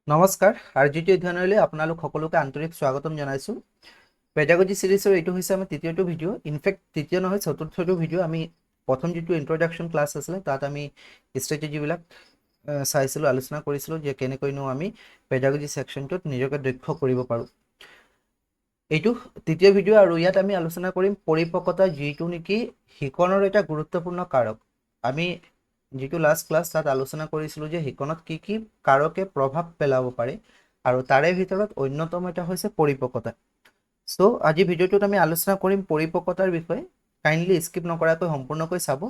নমস্কাৰ আৰজিটি অধ্যয়নলৈ আপোনালোক সকলোকে আন্তৰিক স্বাগতম জনাইছো। পেডাগজি সিৰিজৰ এইটো হৈছে আমাৰ তৃতীয়টো ভিডিঅ'। ইনফেক্ট তৃতীয় নহয় চতুৰ্থটো ভিডিঅ'। আমি প্ৰথম যেটো ইন্ট্ৰোডাকশন ক্লাস আছিল তাত আমি স্ট্ৰেটেজি বিলাক চাইছিলো, আলোচনা কৰিছিলো যে কেনেকৈনো আমি পেডাগজি সেকশনটোত নিজকে দক্ষ কৰিব পাৰো। এইটো তৃতীয় ভিডিঅ' আৰু ইয়াত আমি আলোচনা কৰিম পৰিপক্কতা, যেটো নেকি শিকনৰ এটা গুৰুত্বপূৰ্ণ কাৰক। আমি যেটো লাষ্ট ক্লাস তাত আলোচনা কৰিছিলো যে শিকনত কি কি কাৰকে প্ৰভাৱ পেলাব পাৰে আৰু তাৰে ভিতৰত অন্যতম এটা হৈছে পৰিপক্কতা। সো আজি ভিডিঅ'টোত আমি আলোচনা কৰিম পৰিপক্কতাৰ বিষয়ে। কাইন্ডলি স্কিপ নকৰাকৈ সম্পূৰ্ণকৈ চাব।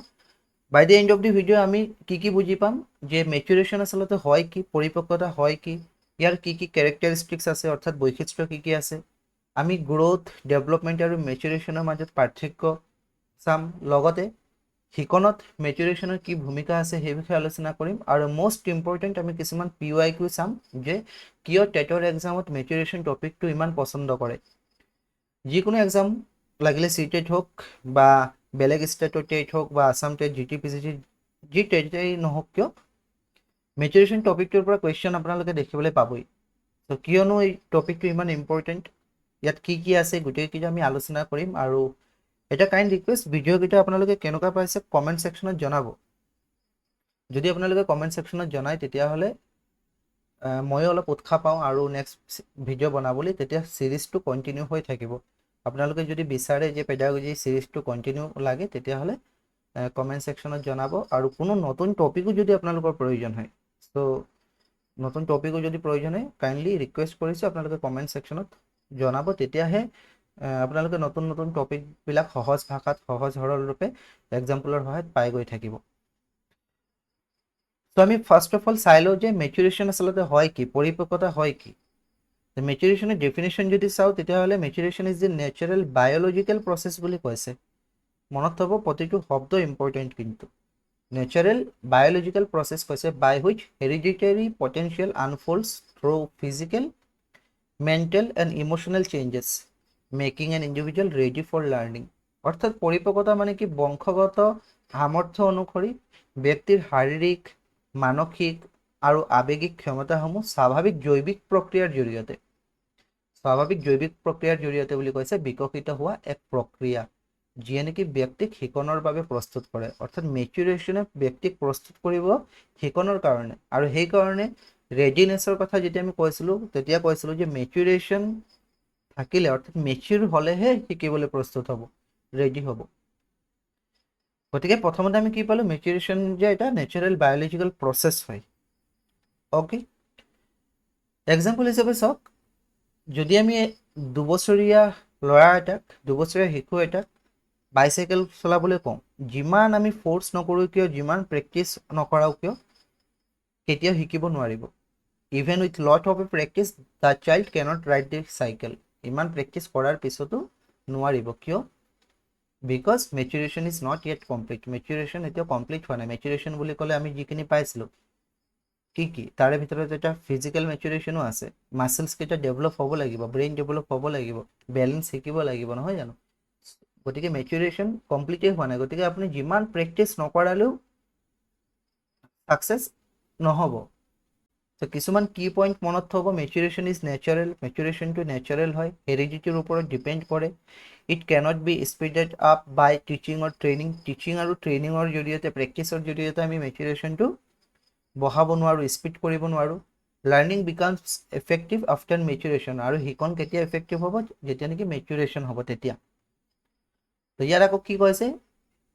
By the end of the video' আমি কি বুজি পাম যে মেচুৰেশন আসলতে হয় কি, পৰিপক্কতা হয় কি, ইয়াৰ কি ক্যাৰেক্টাৰিষ্টিক্স আছে অৰ্থাৎ বৈশিষ্ট্য কি আছে। আমি গ্ৰোথ, ডেভেলপমেন্ট আৰু মেচুৰেশনৰ মাজত পাৰ্থক্য চাম। লগতে শিকনত মেচুৰেশনৰ কি ভূমিকা আছে সেই বিষয়ে আলোচনা কৰিম আৰু মোস্ট ইম্পৰ্টেন্ট আমি কিছুমান PYQ চাম যে কিয় টেটৰ এক্সামত মেচুৰেশন টপিকটো ইমান পছন্দ কৰে। যিকোনো এক্সাম লাগিলে সিটেট হোক বা বেলেগ স্টেটৰ টেট হোক বা আসাম টেট, GTPCC যি টেটেই নহওক কিয় মেচুৰেশন টপিকটোৰ পৰা কোৱেশ্চন আপোনালোকে দেখিবলৈ পাবই। তো কিয়নো এই টপিকটো ইমান ইম্পৰ্টেন্ট, ইয়াত কি আছে গোটেইকেইটা আমি আলোচনা কৰিম। আৰু এটা কাইন্ড ৰিকুৱেষ্ট, ভিডিঅ' কেইটা আপোনালোকে কেনেকুৱা পাইছে কমেন্ট সেকশনত জনাব। যদি আপোনালোকে কমেন্ট সেকশনত জনায় তেতিয়াহ'লে মই অলপ উৎসাহ পাওঁ আৰু নেক্সট ভিডিঅ' বনাবলৈ, তেতিয়া সিৰিজটো কন্টিনিউ হৈ থাকিব। আপোনালোকে যদি বিচাৰে যে পেডাগজি সিৰিজটো কন্টিনিউ লাগে তেতিয়াহ'লে কমেন্ট সেকশনত জনাব। আৰু কোনো নতুন টপিকো যদি আপোনালোকৰ প্ৰয়োজন হয়, সো নতুন টপিকো যদি প্ৰয়োজন হয় কাইন্ডলি ৰিকুৱেষ্ট কৰিছো আপোনালোকে কমেন্ট সেকশনত জনাব। তেতিয়াহে আপোনালোকে নতুন নতুন টপিক বিলাক সহজ ভাষাত সহজ সৰল ৰূপে এক্সাম্পলৰ সহায়ত পাই গৈ থাকিব। তো আমি ফার্স্ট অফ অল চাই লওঁ যে মেচুরেশন আসলে হয় কি, পরিপক্কতা হয় কি। মেচুরেশনের ডেফিনেশন যদি চাও তেতিয়াহ'লে maturation is the natural biological process বুলি কৈছে। মনত থব প্ৰতিটো শব্দ ইম্পৰ্টেণ্ট কিন্তু। ন্যাচারাল বায়োলজিক্যাল প্রসেস কৈছে by which hereditary potential unfolds through physical, mental and emotional changes making an individual ready for learning. অর্থাৎ পরিপক্কতা মানে কি বংশগত সামৰ্থ্য অনুসৰি ব্যক্তিৰ শাৰীৰিক, মানসিক আৰু আৱেগিক ক্ষমতাসমূহ স্বাভাৱিক জৈৱিক প্ৰক্ৰিয়াৰ জৰিয়তে বুলি কৈছে বিকশিত হোৱা এক প্ৰক্ৰিয়া যিয়ে নেকি ব্যক্তিক শিকনৰ বাবে প্ৰস্তুত কৰে। অৰ্থাৎ মেচুৰেশনে ব্যক্তিক প্ৰস্তুত কৰিব শিকনৰ কাৰণে। আৰু সেই কাৰণে ৰেডিনেছৰ কথা যেতিয়া আমি কৈছিলো তেতিয়া কৈছিলো যে মেচুৰেশন থাকিলে অৰ্থাৎ মেচুৰ হলেহে শিকিবলৈ প্ৰস্তুত হ'ব, ৰেডি হ'ব। গতিকে প্ৰথমতে আমি কি পালো, মেচুৰেশন যে এটা ন্যাচাৰাল বায়োলজিক্যাল প্ৰসেস হয়। ওকে, এক্সাম্পল হিচাপে চাওক, যদি আমি দুবছৰীয়া ল'ৰা এটাক, দুবছৰীয়া শিশু এটাক বাইচাইকেল চলাবলৈ কওঁ, যিমান আমি ফ'ৰ্চ নকৰোঁ কিয়, যিমান প্ৰেক্টিচ নকৰাও কিয়, কেতিয়াও শিকিব নোৱাৰিব। Even with lot of practice the child cannot ride the cycle. ইমান প্ৰেক্টিচ কৰাৰ পিছতো নোৱাৰিব। কিয়? Because maturation is not yet complete. Maturation এতিয়াও কমপ্লিট হোৱা নাই। মেচুৰেশন বুলি ক'লে আমি যিখিনি পাইছিলোঁ কি তাৰে ভিতৰত এটা ফিজিক্যাল মেচুৰেশনো আছে। মাসেলছ কেইটা ডেভেলপ হ'ব লাগিব, ব্ৰেইন ডেভেলপ হ'ব লাগিব, বেলেঞ্চ শিকিব লাগিব, নহয় জানো? গতিকে মেচুৰেশন কমপ্লিটেই হোৱা নাই। গতিকে আপুনি যিমান প্ৰেক্টিচ নকৰালেও সাকসেস নহ'ব। তো কিছুমান কি পইণ্ট মনত থ'ব, মেচুৰেশন ইজ নেচাৰেল। মেচুৰেশনটো নেচাৰেল হয়, হেৰিডিটিৰ ওপৰত ডিপেণ্ড কৰে। It cannot be speeded up by teaching or training. Teaching আৰু ট্ৰেইনিঙৰ জৰিয়তে, প্ৰেক্টিচৰ জৰিয়তে আমি মেচুৰেশনটো বঢ়াব নোৱাৰোঁ, স্পীড কৰিব নোৱাৰোঁ। Learning becomes effective after maturation. আৰু শিকন কেতিয়া এফেক্টিভ হ'ব, যেতিয়া নেকি মেচুৰেশন হ'ব তেতিয়া। তো ইয়াত আকৌ কি কৈছে,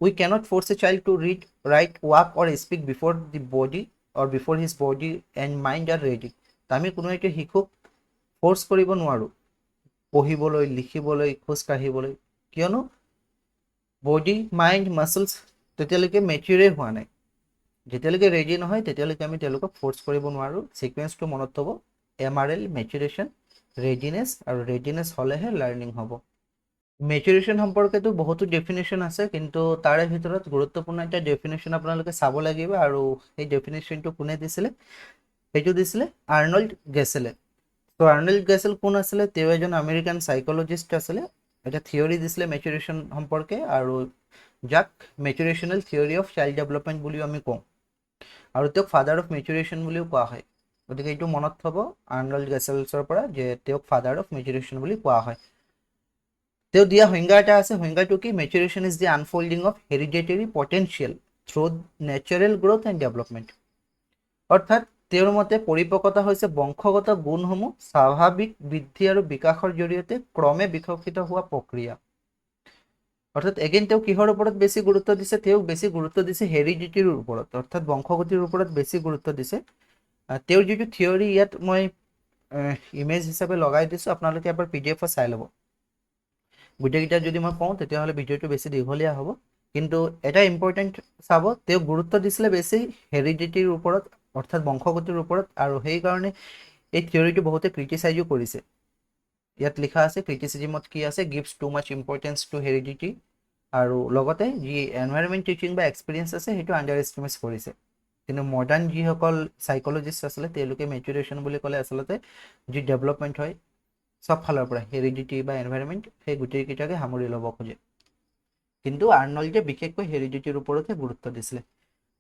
we cannot force a child to read, write, walk or speak before the body or before his body and mind are ready. আমি কোনো এটা শিশুক ফ'ৰ্চ কৰিব নোৱাৰোঁ পঢ়িবলৈ, লিখিবলৈ, খোজ কাঢ়িবলৈ, কিয়নো বডি, মাইণ্ড, মাসেলছ তেতিয়ালৈকে মেচিউৰে হোৱা নাই। যেতিয়ালৈকে ৰেডি নহয় তেতিয়ালৈকে আমি তেওঁলোকক ফ'ৰ্চ কৰিব নোৱাৰোঁ। সিকুৱেন্সটো মনত থ'ব, MRL, মেচুৰেশন, ৰেডিনেছ, আৰু ৰেডিনেছ হ'লেহে লাৰ্নিং হ'ব। মেচুৰেশন সম্পৰ্কেতো বহুতো ডেফিনেশ্যন আছে, কিন্তু তাৰে ভিতৰত গুৰুত্বপূৰ্ণ এটা ডেফিনেশ্যন আপোনালোকে চাব লাগিব। আৰু সেই ডেফিনেশ্যনটো কোনে দিছিলে, সেইটো দিছিলে আৰ্নল্ড গেছেলে। তো আৰ্নল্ড গেছেল কোন আছিলে? তেওঁ এজন আমেৰিকান সাইকোলজিষ্ট আছিলে। এটা থিয়ৰি দিছিলে মেচুৰেশন সম্পৰ্কে, আৰু যাক মেচুৰেশনাল থিয়ৰি অফ চাইল্ড ডেভেলপমেণ্ট বুলিও আমি কওঁ। আৰু তেওঁক ফাদাৰ অফ মেচুৰেশন বুলিও কোৱা হয়। গতিকে এইটো মনত থ'ব আৰ্নল্ড গেছেলছৰ পৰা, যে তেওঁক ফাদাৰ অফ মেচুৰেশ্যন বুলি কোৱা হয়। তেওঁ দিয়া সংজ্ঞা এটা আছে, সংজ্ঞাটো কি? Maturation is the unfolding of hereditary potential through natural growth and development. অৰ্থাৎ তেওঁৰ মতে পৰিপক্কতা হৈছে বংশগত গুণসমূহ স্বাভাৱিক বৃদ্ধি আৰু বিকাশৰ জৰিয়তে ক্ৰমে বিকশিত হোৱা প্ৰক্ৰিয়া। অৰ্থাৎ এগেইন তেওঁ কিহৰ ওপৰত বেছি গুৰুত্ব দিছে? তেওঁক বেছি গুৰুত্ব দিছে হেৰিডিটিৰ ওপৰত, অৰ্থাৎ বংশগতিৰ ওপৰত বেছি গুৰুত্ব দিছে। তেওঁৰ যিটো থিয়ৰী ইয়াত মই ইমেজ হিচাপে লগাই দিছোঁ, আপোনালোকে এবাৰ PDF চাই ল'ব। গোটেইকেইটা যদি মই কওঁ তেতিয়াহ'লে ভিডিঅ'টো বেছি দীঘলীয়া হ'ব, কিন্তু এটা ইম্পৰ্টেণ্ট চাব, তেওঁ গুৰুত্ব দিছিলে বেছি হেৰিডিটিৰ ওপৰত, অৰ্থাৎ বংশগতিৰ ওপৰত, আৰু সেইকাৰণে এই থিয়ৰীটো বহুতে ক্ৰিটিচাইজো কৰিছে। ইয়াত লিখা আছে ক্ৰিটিচিজমত কি আছে? গিভছ টু মাছ ইম্পৰ্টেঞ্চ টু হেৰিডিটি, আৰু লগতে যি এনভাইৰনমেণ্ট টিচিং বা এক্সপিৰিয়েঞ্চ আছে সেইটো আণ্ডাৰ এষ্টিমেট কৰিছে। কিন্তু মডাৰ্ণ যিসকল চাইকলজিষ্ট আছিলে তেওঁলোকে মেচুৰেশ্যন বুলি ক'লে আচলতে যি ডেভেলপমেণ্ট হয় চব ফালৰ পৰা, হেৰিডিটি বা এনভাইৰনমেণ্ট, সেই গোটেইকেইটাকে সামৰি ল'ব খোজে। কিন্তু আৰ্নল্ডে বিশেষকৈ হেৰিডিটিৰ ওপৰতহে গুৰুত্ব দিছিলে।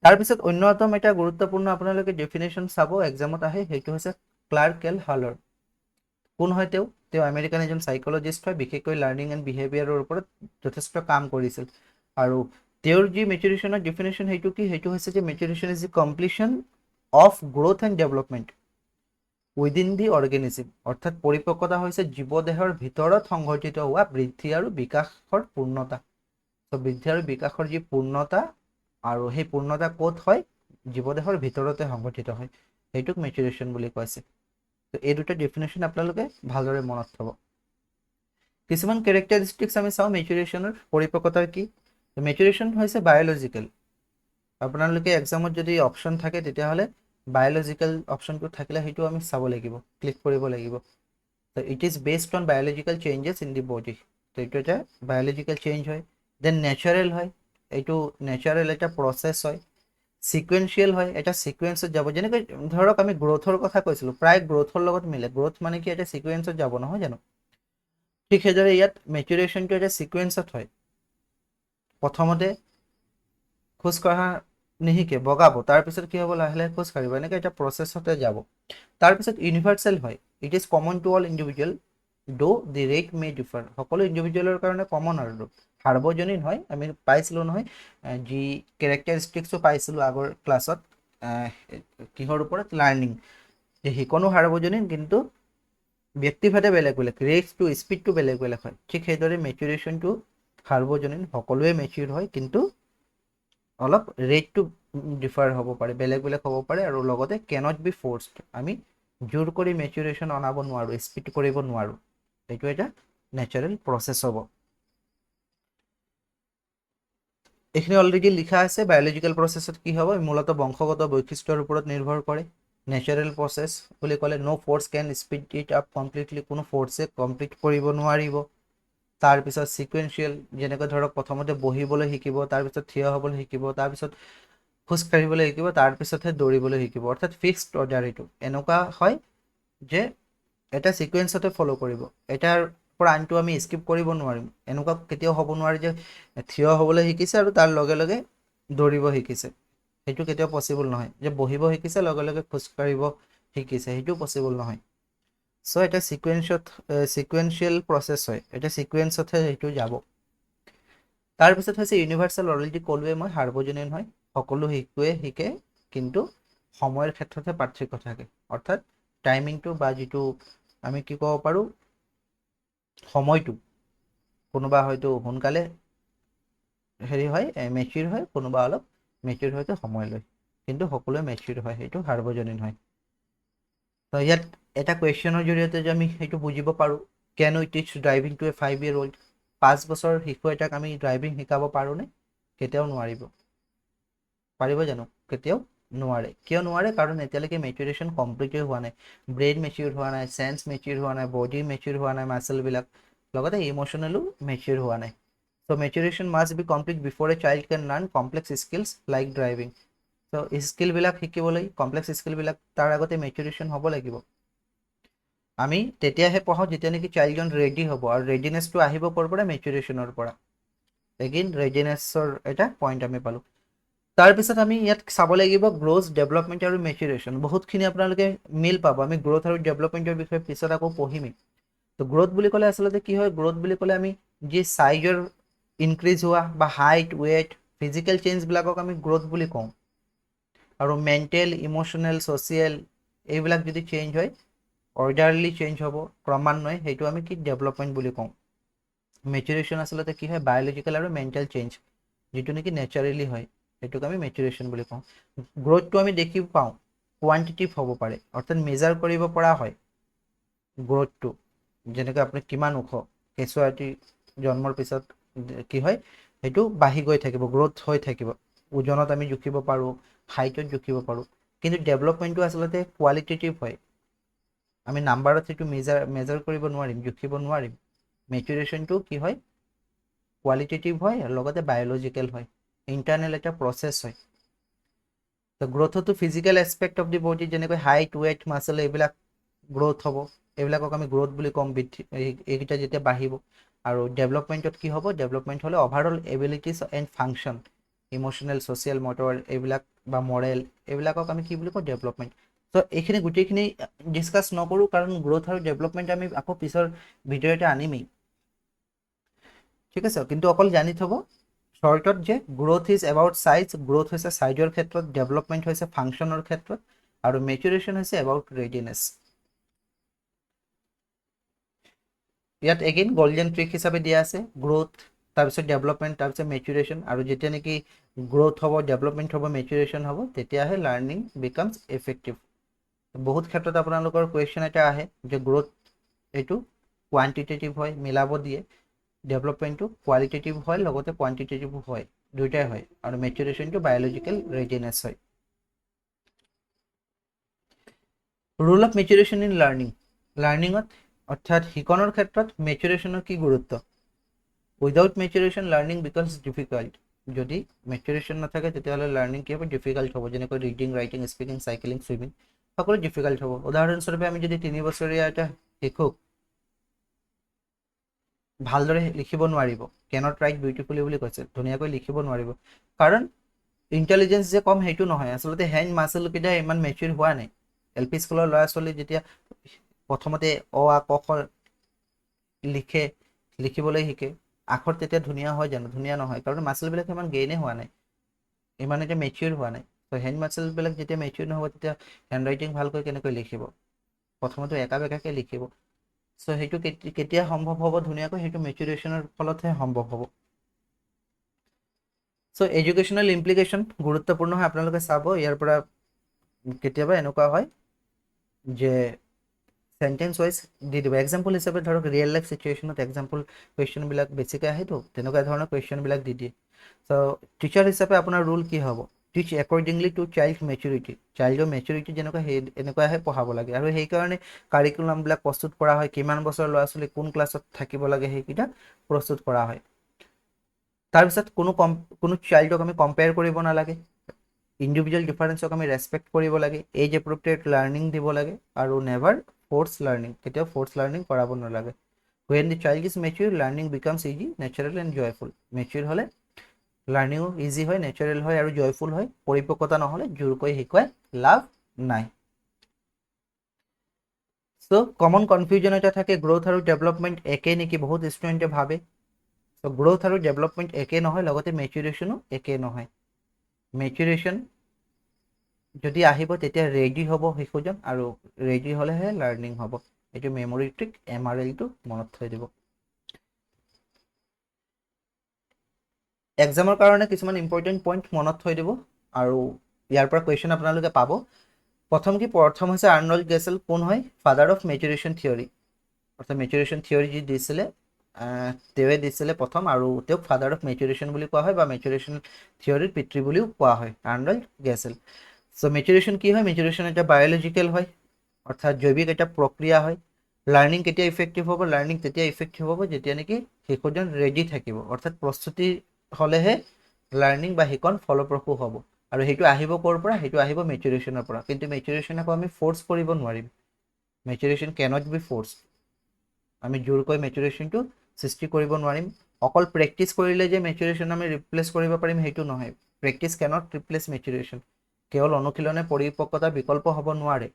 তাৰপিছত অন্যতম এটা গুৰুত্বপূৰ্ণ আপোনালোকে ডেফিনেশ্যন চাব, এক্সামত আহে, সেইটো হৈছে ক্লাৰ্ক এল হালৰ। কোন হয় তেওঁ? তেওঁ আমেৰিকান এজন চাইকলজিষ্ট হয়, বিশেষকৈ লাৰ্ণিং এণ্ড বিহেভিয়াৰৰ ওপৰত যথেষ্ট কাম কৰিছিল। আৰু তেওঁৰ যি মেচুৰেশ্যনৰ ডেফিনেশ্যন সেইটো কি? সেইটো হৈছে যে maturation is the completion of growth and development within the organism. অৰ্থাৎ পৰিপক্কতা হৈছে জীৱদেহৰ ভিতৰত সংঘটিত হোৱা বৃদ্ধি আৰু বিকাশৰ পূৰ্ণতা। ত' বৃদ্ধি আৰু বিকাশৰ যি পূৰ্ণতা, আৰু সেই পূৰ্ণতা ক'ত হয়? জীৱদেহৰ ভিতৰতে সংঘটিত হয়, সেইটোক মেচুৰেশ্যন বুলি কৈছে। তো এই দুটা ডেফিনেশ্যন আপোনালোকে ভালদৰে মনত থ'ব। কিছুমান কেৰেক্টাৰিষ্টিক্স আমি চাওঁ মেচুৰেশ্যনৰ, পৰিপক্কতাৰ কি? মেচুৰেশ্যন হৈছে বায়'লজিকেল। আপোনালোকে এক্সামত যদি অপশ্যন থাকে তেতিয়াহ'লে বায়'লজিকেল অপশ্যনটো থাকিলে সেইটো আমি চাব লাগিব, ক্লিক কৰিব লাগিব। তো it is based on biological changes in the body. তো এইটো এটা বায়'লজিকেল চেঞ্জ হয়। দেন নেচাৰেল হয়, এইটো নেচাৰেল এটা প্ৰচেছ হয়। ছিকুৱেঞ্চিয়েল হয়, এটা ছিকুৱেঞ্চত যাব। যেনেকৈ ধৰক আমি গ্ৰ'থৰ কথা কৈছিলোঁ, প্ৰায় গ্ৰ'থৰ লগত মিলে। গ্ৰ'থ মানে কি? এটা ছিকুৱেঞ্চত যাব, নহয় জানো? ঠিক সেইদৰে ইয়াত মেচুৰেশ্যনটো এটা ছিকুৱেঞ্চত হয়। প্ৰথমতে খোজ কঢ়া নিশিকে, বগাব, তাৰপিছত কি হ'ব? লাহে লাহে খোজ কাঢ়িব, এনেকৈ এটা প্ৰচেছতে যাব। তাৰপিছত ইউনিভাৰ্চেল হয়, it is common to all individual though the rate may differ. সকলো ইণ্ডিভিজুৱেলৰ কাৰণে কমন, আৰু সাৰ্বজনীন হয়। আমি পাইছিলোঁ নহয়, যি কেৰেক্টাৰিষ্টিক্সো পাইছিলোঁ আগৰ ক্লাছত, কিহৰ ওপৰত? লাৰ্ণিং, যে শিকনো সাৰ্বজনীন, কিন্তু ব্যক্তিভেদে বেলেগ বেলেগ, ৰেটটো স্পীডটো বেলেগ বেলেগ হয়। ঠিক সেইদৰে মেচুৰেশ্যনটো সাৰ্বজনীন, সকলোৱে মেচিউৰ হয়, কিন্তু অলপ ৰেটটো ডিফাৰ হ'ব পাৰে, বেলেগ বেলেগ হ'ব পাৰে। আৰু লগতে কেনট বি ফ'ৰ্চড, আমি জোৰ কৰি মেচুৰেশ্যন অনাব নোৱাৰোঁ, স্পীড কৰিব নোৱাৰোঁ। এইটো এটা নেচাৰেল প্ৰচেছ হ'ব। এইখিনি অলৰেডি লিখা আছে। বায়'লজিকেল প্ৰচেছত কি হ'ব? মূলতঃ বংশগত বৈশিষ্ট্যৰ ওপৰত নিৰ্ভৰ কৰে। নেচাৰেল প্ৰচেছ বুলি ক'লে no' force can speed it up completely, কোনো ফ'ৰ্চে কমপ্লিট কৰিব নোৱাৰিব। তাৰপিছত ছিকুৱেঞ্চিয়েল, যেনেকৈ ধৰক প্ৰথমতে বহিবলৈ শিকিব, তাৰপিছত থিয় হ'বলৈ শিকিব, তাৰপিছত খোজ কাঢ়িবলৈ শিকিব, তাৰপিছতহে দৌৰিবলৈ শিকিব। অৰ্থাৎ ফিক্সড অৰ্ডাৰ। এইটো এনেকুৱা হয় যে এটা ছিকুৱেঞ্চতে ফ'ল' কৰিব, এটাৰ পৰা আনটো আমি স্কিপ কৰিব নোৱাৰিম। এনেকুৱা কেতিয়াও হ'ব নোৱাৰে যে থিয় হ'বলৈ শিকিছে আৰু তাৰ লগে লগে দৌৰিব শিকিছে, সেইটো কেতিয়াও পচিবল নহয়। যে বহিব শিকিছে লগে লগে খোজ কাঢ়িব শিকিছে, সেইটো পচিবল নহয়। চ' এটা ছিকুৱেঞ্চিয়েল প্ৰচেছ হয়, এটা ছিকুৱেঞ্চতহে সেইটো যাব। তাৰপিছত হৈছে ইউনিভাৰ্চেল, অলৰেডি ক'লোৱে মই, সাৰ্বজনীন হয়, সকলো শিশুৱে শিকে, কিন্তু সময়ৰ ক্ষেত্ৰতহে পাৰ্থক্য থাকে। অৰ্থাৎ টাইমিংটো বা যিটো আমি কি ক'ব পাৰোঁ, সময়টো, কোনোবা হয়তো সোনকালে হেৰি হয়, মেচিউৰ হয়, কোনোবা অলপ মেচিউৰ হয়তো সময় লয়, কিন্তু সকলোৱে মেচিউৰ হয়, সেইটো সাৰ্বজনীন হয়। তো ইয়াত এটা কুৱেশ্যনৰ জৰিয়তে যে আমি সেইটো বুজিব পাৰোঁ, কেন উই টিচ ড্ৰাইভিং টু এ 5 year old? 5 বছৰ শিশু এটাক আমি ড্ৰাইভিং শিকাব পাৰোঁনে? কেতিয়াও নোৱাৰিব। পাৰিব জানো? কেতিয়াও নোৱাৰে। কিয় নোৱাৰে? কাৰণ এতিয়ালৈকে মেচুৰেশ্যন কমপ্লিটেই হোৱা নাই। ব্ৰেইন মেচিউৰ হোৱা নাই, চেন্স মেচিউৰ হোৱা নাই, বডি মেচিউৰ হোৱা নাই, মাচলবিলাক, লগতে ইম'চনেলো মেচিউৰ হোৱা নাই। So' maturation must be complete before a child can learn complex skills like driving. So' স্কিলবিলাক শিকিবলৈ, কমপ্লেক্স স্কিলবিলাক, তাৰ আগতে মেচুৰেশ্যন হ'ব লাগিব। আমি তেতিয়াহে পঢ়াওঁ যেতিয়া নেকি চাইল্ডজন ৰেডি হ'ব, আৰু ৰেডিনেছটো আহিব ক'ৰ পৰা? মেচুৰেশ্যনৰ পৰা। এগেইন ৰেডিনেছৰ এটা পইণ্ট আমি পালোঁ। তাৰপিছত আমি ইয়াত চাব লাগিব গ্ৰোথ ডেভেলপমেণ্ট আৰু মেচুৰেশ্যন বহুতখিনি আপোনালোকে মিল পাব আমি গ্ৰোথ আৰু ডেভেলপমেণ্টৰ বিষয়ে পিছত আকৌ পঢ়িমেই তো গ্ৰোথ বুলি ক'লে আচলতে কি হয় গ্ৰোথ বুলি ক'লে আমি যি চাইজৰ ইনক্ৰিজ হোৱা বা হাইট ৱেট ফিজিকেল চেঞ্জবিলাকক আমি গ্ৰোথ বুলি কওঁ আৰু মেণ্টেল ইম'চনেল ছ'চিয়েল এইবিলাক যদি চেঞ্জ হয় অৰ্ডাৰলি চেঞ্জ হ'ব ক্ৰমান্বয়ে সেইটো আমি কি ডেভেলপমেণ্ট বুলি কওঁ মেচুৰেশ্যন আচলতে কি হয় বায়'লজিকেল আৰু মেণ্টেল চেঞ্জ যিটো নেকি নেচাৰেলি হয় সেইটোক আমি মেচুৰেশ্যন বুলি কওঁ গ্ৰ'থটো আমি দেখি পাওঁ কোৱান্টিটিভ হ'ব পাৰে অৰ্থাৎ মেজাৰ কৰিব পৰা হয় গ্ৰ'থটো যেনেকৈ আপুনি কিমান ওখ কেঁচুৱা এটি জন্মৰ পিছত কি হয় সেইটো বাঢ়ি গৈ থাকিব গ্ৰ'থ হৈ থাকিব ওজনত আমি জুখিব পাৰোঁ হাইটত জুখিব পাৰোঁ কিন্তু ডেভেলপমেণ্টটো আচলতে কোৱালিটেটিভ হয় আমি নাম্বাৰত সেইটো মেজাৰ কৰিব নোৱাৰিম জুখিব নোৱাৰিম মেচুৰেশ্যনটো কি হয় কোৱালিটেটিভ হয় আৰু লগতে বায়'লজিকেল হয় ইণ্টাৰনেল এটা প্ৰচেছ হয় তো গ্ৰ'থতো physical aspect of the body যেনেকৈ হাইট ৱেট মাছল এইবিলাক গ্ৰ'থ হ'ব এইবিলাকক আমি গ্ৰ'থ বুলি ক'ম বৃদ্ধি এইকেইটা যেতিয়া বাঢ়িব আৰু ডেভেলপমেণ্টত কি হ'ব ডেভেলপমেণ্ট হ'লে overall abilities and function emotional social motor এইবিলাক বা মৰেল এইবিলাকক আমি কি বুলি কওঁ ডেভেলপমেণ্ট ত' এইখিনি গোটেইখিনি ডিছকাছ নকৰোঁ কাৰণ গ্ৰ'থ আৰু ডেভেলপমেণ্ট আমি আকৌ পিছৰ ভিডিঅ' এটা আনিমেই ঠিক আছে কিন্তু অকল জানি থ'ব শৰ্টত যে growth is about size growth হৈছে চাইজৰ ক্ষেত্ৰত ডেভেলপমেণ্ট হৈছে ফাংচনৰ ক্ষেত্ৰত আৰু মেচুৰেশ্যন হৈছে এবাউট ৰেডিনেছ ইয়াত এগেইন গল্ডেন ট্ৰিক হিচাপে দিয়া আছে গ্ৰ'থ তাৰপিছত ডেভেলপমেণ্ট তাৰপিছত মেচুৰেশ্যন আৰু যেতিয়া নেকি গ্ৰ'থ হ'ব ডেভেলপমেণ্ট হ'ব মেচুৰেশ্যন হ'ব তেতিয়াহে লাৰ্ণিং বিকামছ এফেক্টিভ বহুত ক্ষেত্ৰত আপোনালোকৰ কুৱেশ্যন এটা আহে যে গ্ৰ'থ এইটো কোৱান্টিটেটিভ হয় মিলাব দিয়ে ডেভেলপমেণ্টটো কোৱালিটেটিভ হয় লগতে কোৱান্টিটেটিভ হয় দুয়োটাই হয় আৰু মেচুৰেশ্যনটো বায়'লজিকেল ৰেডিনেছ হয় ৰুল অফ মেচুৰেশ্যন ইন লাৰ্ণিঙত অৰ্থাৎ শিকনৰ ক্ষেত্ৰত মেচুৰেশ্যনৰ কি গুৰুত্ব উইদাউট মেচুৰেশ্যন লাৰ্ণিং বিকামছ ডিফিকাল্ট যদি মেচুৰেশ্যন নাথাকে তেতিয়াহ'লে লাৰ্ণিং কি হ'ব ডিফিকাল্ট হ'ব যেনেকৈ reading writing speaking cycling swimming সকলো ডিফিকাল্ট হ'ব উদাহৰণস্বৰূপে আমি যদি 3 বছৰীয়া এটা শিশুক ভালদৰে লিখিব নোৱাৰিব কেনট ৰাইট বিউটিফুলি বুলি কৈছে ধুনীয়াকৈ লিখিব নোৱাৰিব কাৰণ ইণ্টেলিজেঞ্চ যে কম সেইটো নহয় আচলতে হেণ্ড মাছলকেইটা ইমান মেচিউৰ হোৱা নাই LP স্কুলৰ ল'ৰা ছোৱালী যেতিয়া প্ৰথমতে অ আ ক খ লিখে লিখিবলৈ শিকে আখৰ তেতিয়া ধুনীয়া হয় জানো ধুনীয়া নহয় কাৰণ মাছলবিলাক ইমান গেইনে হোৱা নাই ইমান এতিয়া মেচিউৰ হোৱা নাই ত' হেণ্ড মাছলবিলাক যেতিয়া মেচিউৰ নহ'ব তেতিয়া হেণ্ড ৰাইটিং ভালকৈ কেনেকৈ লিখিব প্ৰথমতে একা বেকাকৈ লিখিব চ' সেইটো কেতিয়া সম্ভৱ হ'ব ধুনীয়াকৈ সেইটো মেচুৰেশ্যনৰ ফলতহে সম্ভৱ হ'ব চ' এডুকেশ্যনেল ইমপ্লিকেশ্যন গুৰুত্বপূৰ্ণ হয় আপোনালোকে চাব ইয়াৰ পৰা কেতিয়াবা এনেকুৱা হয় যে সেন্টেন্স ওয়াইজ দি দিব এক্সাম্পল হিচাপে ধৰক ৰিয়েল লাইফ সিচুৱেশ্যনত এক্সাম্পল কুৱেশ্যনবিলাক বেছিকৈ আহেতো তেনেকুৱা ধৰণৰ কুৱেশ্যনবিলাক দি দিয়ে চ' টিচাৰ হিচাপে আপোনাৰ ৰুল কি হ'ব teach accordingly to child maturity চাইল্ডৰ মেচুৰিটি যেনেকুৱা সেই এনেকুৱাহে পঢ়াব লাগে আৰু সেইকাৰণে কাৰিকুলামবিলাক প্ৰস্তুত কৰা হয় কিমান বছৰ ল'ৰা ছোৱালী কোন ক্লাছত থাকিব লাগে সেইকেইটা প্ৰস্তুত কৰা হয় তাৰপিছত কোনো চাইল্ডক আমি কম্পেয়াৰ কৰিব নালাগে ইণ্ডিভিজুৱেল ডিফাৰেঞ্চক আমি ৰেচপেক্ট কৰিব লাগে এজ এপ্ৰপ্ৰিয়েট লাৰ্ণিং দিব লাগে আৰু নেভাৰ ফ'ৰ্চ লাৰ্ণিং কেতিয়াও ফ'ৰ্চ লাৰ্ণিং কৰাব নালাগে when the child is mature learning becomes easy natural and joyful mature হ'লে লাৰ্ণিঙো ইজি হয় নেচাৰেল হয় আৰু জয়ফুল হয় পৰিপক্কতা নহ'লে জোৰকৈ শিকোৱাই লাভ নাই চ' কমন কনফিউজন এটা থাকে গ্ৰ'থ আৰু ডেভেলপমেণ্ট একে নেকি বহুত ষ্টুডেণ্টে ভাবে চ' গ্ৰ'থ আৰু ডেভেলপমেণ্ট একে নহয় লগতে মেচুৰেশ্যনো একে নহয় মেচুৰেশ্যন যদি আহিব তেতিয়া ৰেডি হ'ব শিশুজন আৰু ৰেডি হ'লেহে লাৰ্ণিং হ'ব এইটো মেমৰি ট্ৰিক MRLটো মনত থৈ দিব এক্সামৰ কাৰণে কিছুমান ইম্পৰ্টেণ্ট পইণ্ট মনত থৈ দিব আৰু ইয়াৰ পৰা কুৱেশ্যন আপোনালোকে পাব প্ৰথম হৈছে আৰ্নল্ড গেছেল কোন হয় ফাদাৰ অফ মেচুৰেশ্যন থিয়ৰী অৰ্থাৎ মেচুৰেশ্যন থিয়ৰী যি দিছিলে তেওঁৱে দিছিলে প্ৰথম আৰু তেওঁক ফাদাৰ অফ মেচুৰেশ্যন বুলি কোৱা হয় বা মেচুৰেশ্যন থিয়ৰীৰ পিতৃ বুলিও কোৱা হয় আৰ্নল্ড গেছেল চ' মেচুৰেশ্যন কি হয় মেচুৰেশ্যন এটা বায়'লজিকেল হয় অৰ্থাৎ জৈৱিক এটা প্ৰক্ৰিয়া হয় লাৰ্ণিং কেতিয়া ইফেক্টিভ হ'ব লাৰ্ণিং তেতিয়া ইফেক্টিভ হ'ব যেতিয়া নেকি শিশুজন ৰেডি থাকিব অৰ্থাৎ প্ৰস্তুতি হ'লেহে লাৰ্ণিং বা শিকন ফলপ্ৰসূ হ'ব আৰু সেইটো আহিব ক'ৰ পৰা সেইটো আহিব মেচুৰেশ্যনৰ পৰা কিন্তু মেচুৰেশ্যন আকৌ আমি ফ'ৰ্চ কৰিব নোৱাৰিম মেচুৰেশ্যন কেনট বি ফ'ৰ্চ আমি জোৰকৈ মেচুৰেশ্যনটো সৃষ্টি কৰিব নোৱাৰিম অকল প্ৰেক্টিছ কৰিলে যে মেচুৰেশ্যন আমি ৰিপ্লেচ কৰিব পাৰিম সেইটো নহয় প্ৰেক্টিচ কেনট ৰিপ্লেচ মেচুৰেশ্যন, কেৱল অনুশীলনে পৰিপক্কতাৰ বিকল্প হ'ব নোৱাৰে।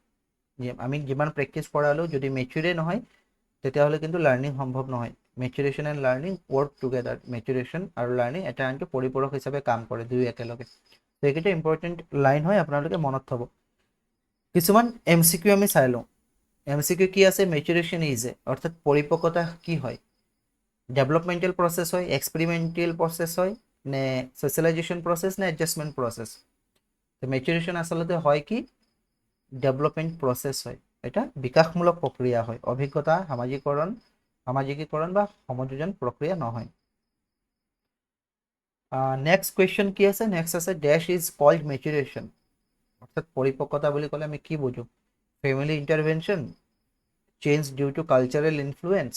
আমি যিমান প্ৰেক্টিচ কৰালেও যদি মেচুৰে নহয় তেতিয়াহ'লে কিন্তু লাৰ্ণিং সম্ভৱ নহয়। মেচুৰেশ্যন এণ্ড লাৰ্ণিং ৱৰ্ক টুগেডাৰ, মেচুৰেশ্যন আৰু লাৰ্ণিং এটা আনটো পৰিপূৰক হিচাপে কাম কৰে, দুই একেলগে। এইকেইটা ইম্পৰ্টেণ্ট লাইন হয়, আপোনালোকে মনত থ'ব। কিছুমান MCQ আমি চাই লওঁ। MCQ কি আছে? মেচুৰেশ্যন ইজ এ, অৰ্থাৎ পৰিপক্কতা কি হয়? ডেভেলপমেণ্টেল প্ৰচেছ হয়, এক্সপেৰিমেণ্টেল প্ৰচেছ হয়, নে ছ'চিয়েলাইজেশ্যন প্ৰচেছ, নে এডজাষ্টমেণ্ট প্ৰচেছ? মেচুৰেশ্যন আচলতে হয় কি? ডেভেলপমেণ্ট প্ৰচেছ হয়, এটা বিকাশমূলক প্ৰক্ৰিয়া হয়, অভিজ্ঞতা সামাজিকীকৰণ বা সমযোজন প্ৰক্ৰিয়া নহয়। নেক্সট কুৱেশ্যন কি আছে? নেক্সট আছে ডেছ ইজ কল্ড মেচুৰেশ্যন, অৰ্থাৎ পৰিপক্কতা বুলি ক'লে আমি কি বুজো? Family intervention, change due to cultural influence,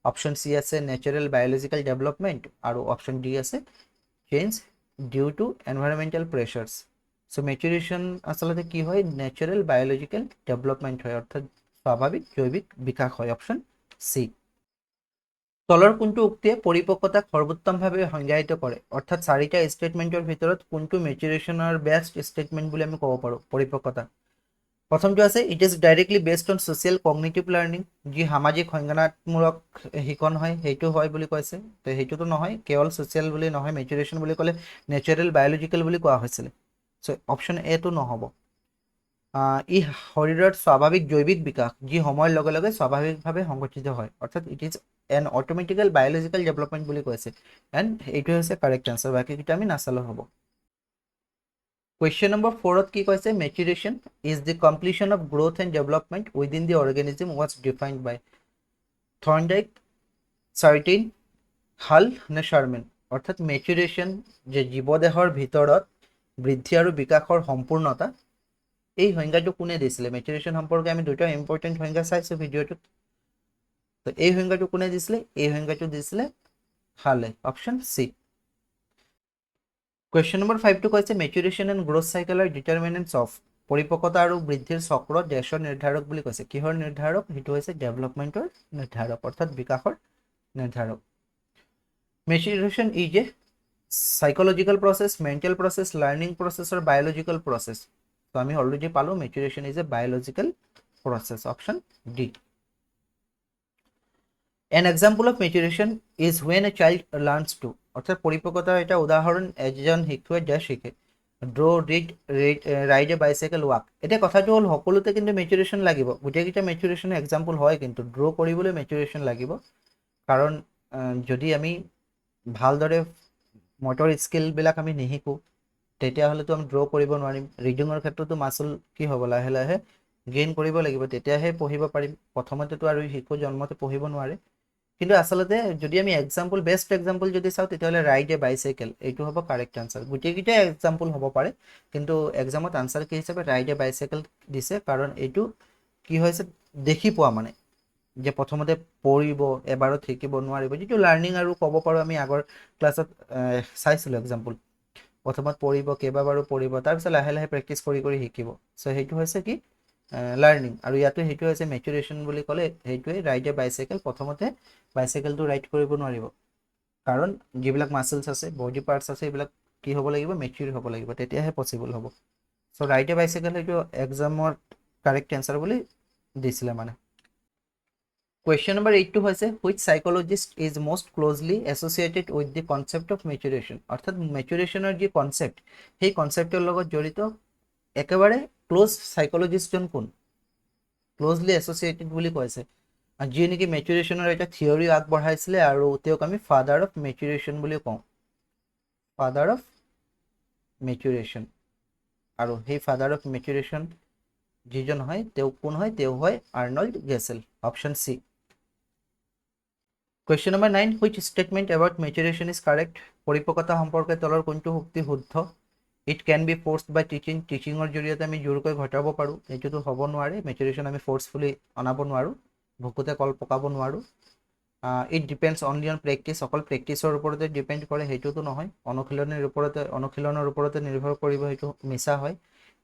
option C আছে নেচাৰেল বায়'লজিকেল ডেভেলপমেণ্ট, আৰু অপশ্যন ডি আছে change due to environmental pressures. So' maturation আচলতে কি হয়? নেচাৰেল বায়'লজিকেল ডেভেলপমেণ্ট হয়, অৰ্থাৎ স্বাভাৱিক জৈৱিক বিকাশ হয়, অপশ্যন চি। তলৰ কোনটো উক্তিয়ে পৰিপক্কতাক সৰ্বোত্তমভাৱে সংজ্ঞায়িত কৰে? অৰ্থাৎ চাৰিটা ষ্টেটমেণ্টৰ ভিতৰত কোনটো মেচুৰেশ্যনৰ বেষ্ট ষ্টেটমেণ্ট বুলি আমি ক'ব পাৰোঁ পৰিপক্কতা? প্ৰথমটো আছে it is directly based on social cognitive learning, যি সামাজিক সংজ্ঞানাত্মক শিকন হয়, সেইটো হয় বুলি কৈছে। তো সেইটোতো নহয়, কেৱল ছ'চিয়েল বুলি নহয়, মেচুৰেশ্যন বুলি ক'লে নেচাৰেল বায়'লজিকেল বুলি কোৱা হৈছিলে। চ' অপশ্যন এটো নহ'ব। ই শৰীৰৰ স্বাভাৱিক জৈৱিক বিকাশ, যি সময়ৰ লগে লগে স্বাভাৱিকভাৱে সংঘটিত হয়, অৰ্থাৎ it is an automatical biological development বুলি কৈছে। এণ্ড এইটো হৈছে কাৰেক্ট আনচাৰ, বাকীকেইটা আমি নাচালেও হ'ব। কুৱেশ্যন নম্বৰ 4ত কি কৈছে? Maturation is the completion of growth and development within the organism was defined by Thorndike, Sartain, Hull নে শাৰমেন? অৰ্থাৎ মেচুৰেশ্যন যে জীৱদেহৰ ভিতৰত বৃদ্ধি আৰু বিকাশৰ সম্পূৰ্ণতা, এই সংজ্ঞাটো কোনে দিছিলে? মেচুৰেশ্যন সম্পৰ্কে আমি দুটা ইম্পৰ্টেণ্ট সংজ্ঞা চাইছোঁ ভিডিঅ'টোত। তো এই সংজ্ঞাটো কোনে দিছিলে? এই সংজ্ঞাটো দিছিলে হালে, অপশ্যন চি। কুৱেশ্যন নম্বৰ 5টো কৈছে maturation and growth cycle are determinants of, পৰিপক্কতা আৰু বৃদ্ধিৰ চক্ৰ ডেছৰ নিৰ্ধাৰক বুলি কৈছে। কিহৰ নিৰ্ধাৰক? সেইটো হৈছে ডেভেলপমেণ্টৰ নিৰ্ধাৰক, অৰ্থাৎ বিকাশৰ নিৰ্ধাৰক। Maturation is a psychological process, mental process, learning process আৰু বায়'লজিকেল প্ৰচেছ। তো আমি অলৰেডি পালোঁ maturation is a biological process, option D. An example of maturation is when a child learns to, অৰ্থাৎ পৰিপক্কতাৰ এটা উদাহৰণ এজন শিশুৱে ডেছ শিকে, draw, read, ride a bicycle, walk. এতিয়া কথাটো হ'ল সকলোতে কিন্তু মেচুৰেশ্যন লাগিব, গোটেইকেইটা মেচুৰেশ্যন এক্সাম্পল হয়, কিন্তু ড্ৰ কৰিবলৈ মেচুৰেশ্যন লাগিব। কাৰণ যদি আমি ভালদৰে মটৰ স্কিলবিলাক আমি নিশিকোঁ তেতিয়াহ'লেতো আমি ড্ৰ কৰিব নোৱাৰিম। ৰিডিঙৰ ক্ষেত্ৰতো মাচল কি হ'ব? লাহে লাহে গেইন কৰিব লাগিব, তেতিয়াহে পঢ়িব পাৰিম। প্ৰথমতেতো আৰু শিশু জন্মতে পঢ়িব নোৱাৰে। কিন্তু আচলতে যদি আমি এক্সাম্পল, বেষ্ট এক্সাম্পল যদি চাওঁ তেতিয়াহ'লে ৰাইড এ বাইচাইকেল, এইটো হ'ব কাৰেক্ট আনচাৰ। গোটেইকেইটাই এক্সাম্পল হ'ব পাৰে, কিন্তু এক্সামত আনচাৰ কি হিচাপে ৰাইড এ বাইচাইকেল দিছে, কাৰণ এইটো কি হৈছে দেখি পোৱা, মানে যে প্ৰথমতে পঢ়িব এবাৰত শিকিব নোৱাৰিব, যিটো লাৰ্ণিং আৰু ক'ব পাৰোঁ আমি আগৰ ক্লাছত চাইছিলোঁ এক্সাম্পল। প্ৰথমত পঢ়িব, কেইবাবাৰো পঢ়িব, তাৰপিছত লাহে লাহে প্ৰেক্টিচ কৰি কৰি শিকিব। চ' সেইটো হৈছে কি? লাৰ্ণিং। আৰু ইয়াতো সেইটো হৈছে মেচুৰেশ্যন বুলি ক'লে সেইটোৱে, ৰাইড এ বাইচাইকেল। প্ৰথমতে বাইচাইকেলটো ৰাইড কৰিব নোৱাৰিব, কাৰণ যিবিলাক মাচলছ আছে, বডি পাৰ্টছ আছে, এইবিলাক কি হ'ব লাগিব? মেচিউৰ হ'ব লাগিব, তেতিয়াহে পচিবল হ'ব। চ' ৰাইড এ বাইচাইকেল সেইটো এক্সামৰ কাৰেক্ট এনচাৰ বুলি দিছিলে মানে। কুৱেশ্যন নম্বৰ 8টো হৈছে which psychologist is most closely associated with the concept of maturation, অৰ্থাৎ মেচুৰেশ্যনৰ যি কনচেপ্ট, সেই কনচেপ্টৰ লগত জড়িত একেবাৰে ক্ল'জ সাইকোলজিষ্টজন কোন? ক্ল'জলি এছ'চিয়েটেড বুলি কৈছে, যিয়ে নেকি মেচুৰেশ্যনৰ এটা থিয়ৰি আগবঢ়াইছিলে, আৰু তেওঁক আমি ফাদাৰ অফ মেচুৰেশ্যন বুলিও কওঁ, ফাদাৰ অফ মেচুৰেশ্যন। আৰু সেই ফাদাৰ অফ মেচুৰেশ্যন যিজন হয়, তেওঁ কোন হয়? তেওঁ হয় Arnold Gesell, option C. Question number 9, which statement about maturation is correct, পৰিপক্কতা সম্পৰ্কে তলৰ কোনটো উক্তি শুদ্ধ? It can be forced by teaching, টিচিঙৰ জৰিয়তে আমি জোৰকৈ ঘটাব পাৰোঁ, এইটোতো হ'ব নোৱাৰে। মেচুৰেশ্যন আমি ফ'ৰ্চফুলি অনাব নোৱাৰোঁ, ভুকুতে কল পকাব নোৱাৰোঁ। It depends only on practice, অকল প্ৰেক্টিচৰ ওপৰতে ডিপেণ্ড কৰে, সেইটোতো নহয়। অনুশীলনৰ ওপৰতে নিৰ্ভৰ কৰিব, সেইটো মিছা হয়।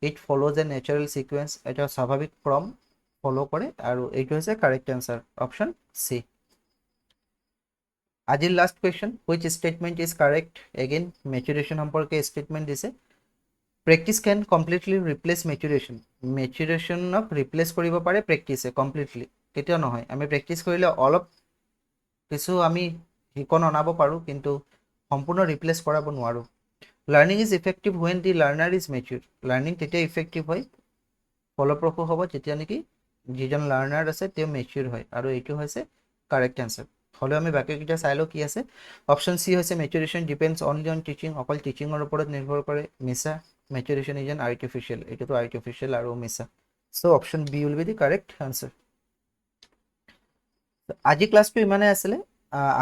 It follows a natural sequence, এটা স্বাভাৱিক ক্ৰম ফ'ল' কৰে, আৰু এইটো হৈছে কাৰেক্ট এনচাৰ, অপশ্যন চি। আজিৰ last question, which statement is correct? Again maturation সম্পৰ্কে ষ্টেটমেণ্ট দিছে। Practice can completely replace maturation. মেচুৰেশ্যনক ৰিপ্লেচ কৰিব পাৰে প্ৰেক্টিছে কমপ্লিটলি, কেতিয়াও নহয়। আমি প্ৰেক্টিচ কৰিলে অলপ কিছু আমি শিকন অনাব পাৰোঁ, কিন্তু সম্পূৰ্ণ ৰিপ্লেচ কৰাব নোৱাৰোঁ। Learning is effective when the learner is mature. Learning তেতিয়া ইফেক্টিভ হয়, ফলপ্ৰসূ হ'ব যেতিয়া নেকি যিজন লাৰ্ণাৰ আছে তেওঁ মেচিউৰ হয়, আৰু এইটো হৈছে কাৰেক্ট এনচাৰ। হ'লেও আমি বাকীকেইটা চাই লওঁ কি আছে। অপশ্যন চি হৈছে maturation depends only on teaching. অকল টিচিঙৰ ওপৰত নিৰ্ভৰ কৰে, মিছা। মেচুৰেশ্যন ইজ এন আৰ্টিফিচিয়েল, এইটোতো আৰ্টিফিচিয়েল আৰু মিছা। So' option B will be the correct answer. আজি ক্লাছটো ইমানেই আছিলে।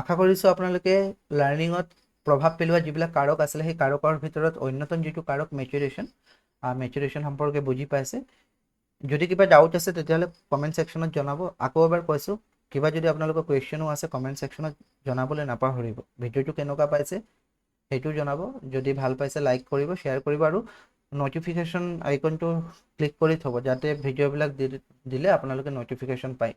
আশা কৰিছোঁ আপোনালোকে লাৰ্ণিঙত প্ৰভাৱ পেলোৱা যিবিলাক কাৰক আছিলে সেই কাৰকৰ ভিতৰত অন্যতম যিটো কাৰক মেচুৰেশ্যন সম্পৰ্কে বুজি পাইছে। যদি কিবা ডাউট আছে তেতিয়াহ'লে কমেণ্ট ছেকশ্যনত জনাব। আকৌ এবাৰ কৈছোঁ, কিবা যদি আপোনালোকৰ কুৱেশ্যনো আছে কমেণ্ট ছেকশ্যনত জনাবলৈ নাপাহৰিব। ভিডিঅ'টো কেনেকুৱা পাইছে সেইটো জনাব। যদি ভাল পাইছে লাইক কৰিব, শ্বেয়াৰ কৰিব, আৰু নটিফিকেশ্যন আইকনটো ক্লিক কৰি থ'ব, যাতে ভিডিঅ'বিলাক দিলে আপোনালোকে নটিফিকেশ্যন পায়।